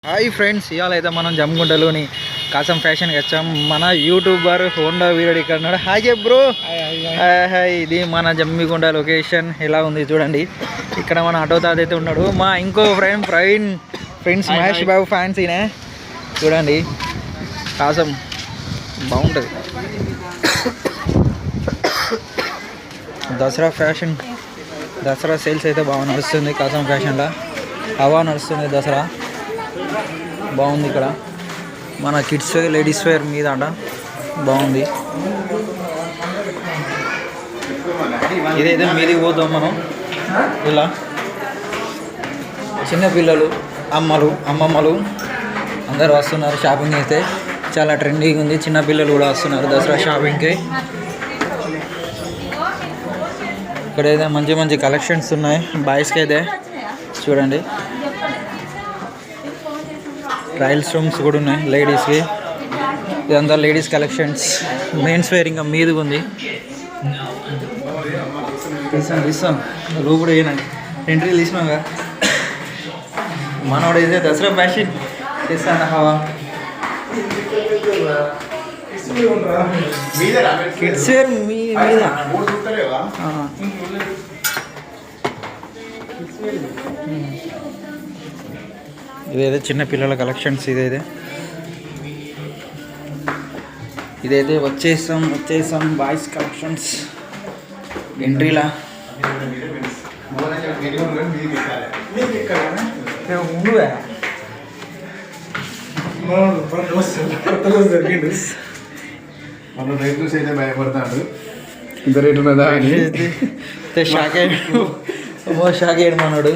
Hi friends, ఇవాళ అయితే మనం జమ్మిగుంటలోని కాసం ఫ్యాషన్కి వచ్చాం. మన యూట్యూబర్ హోండా వీరుడు ఇక్కడ ఉన్నాడు. హాయ్ చెప్ బ్రో. హాయ్. ఇది మన జమ్మిగుంట లొకేషన్ ఎలా ఉంది చూడండి. ఇక్కడ మన ఆటో తాత అయితే ఉన్నాడు. మా ఇంకో friend Praveen friends Mahesh Babu fans ఈయన. చూడండి కాసం బాగుంటుంది. దసరా ఫ్యాషన్, దసరా సేల్స్ అయితే బాగా నడుస్తుంది. కాసం ఫ్యాషన్లో హవా నడుస్తుంది. దసరా బాగుంది. ఇక్కడ మన కిడ్స్ వేర్, లేడీస్ వేర్ మీద అంట బాగుంది. ఇదైతే మీదికి పోతాం మనం. ఇలా చిన్నపిల్లలు, అమ్మమ్మలు అందరు వస్తున్నారు షాపింగ్. అయితే చాలా ట్రెండింగ్ ఉంది. చిన్నపిల్లలు కూడా వస్తున్నారు దసరా షాపింగ్కి. ఇక్కడైతే మంచి మంచి కలెక్షన్స్ ఉన్నాయి బాయ్స్కి అయితే. చూడండి ట్రయల్స్ రూమ్స్ కూడా ఉన్నాయి లేడీస్కి. ఇదంతా లేడీస్ కలెక్షన్స్. మెయిన్స్ వేర్ ఇంకా మీదుగా ఉంది. తీస్తాం రూపు కూడా ఏనండి ఎంట్రీ తీసినాగా. మనోడు అయితే దసరా ఫ్యాషన్ చేస్తాను. హవా కిడ్స్ వేర్ మీద ఇదైతే చిన్న పిల్లల కలెక్షన్స్. ఇదైతే వచ్చేసాం బాయ్స్ కలెక్షన్స్ ఎంట్రీలా. మన రేట్ చూసి అయితే భయపడతాడు. ఇంత రేట్ ఉన్నదా షాక్ అయ్యాడు మనోడు.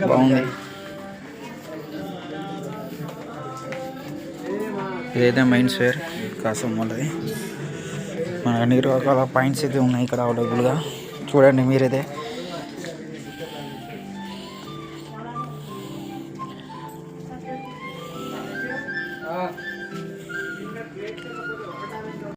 బాగుంది. ఇదైతే మైన్స్ వేర్ కాసం వాళ్ళది. మన అన్ని రకాల పాయింట్స్ అయితే ఉన్నాయి ఇక్కడ అవైలబుల్గా. చూడండి మీరైతే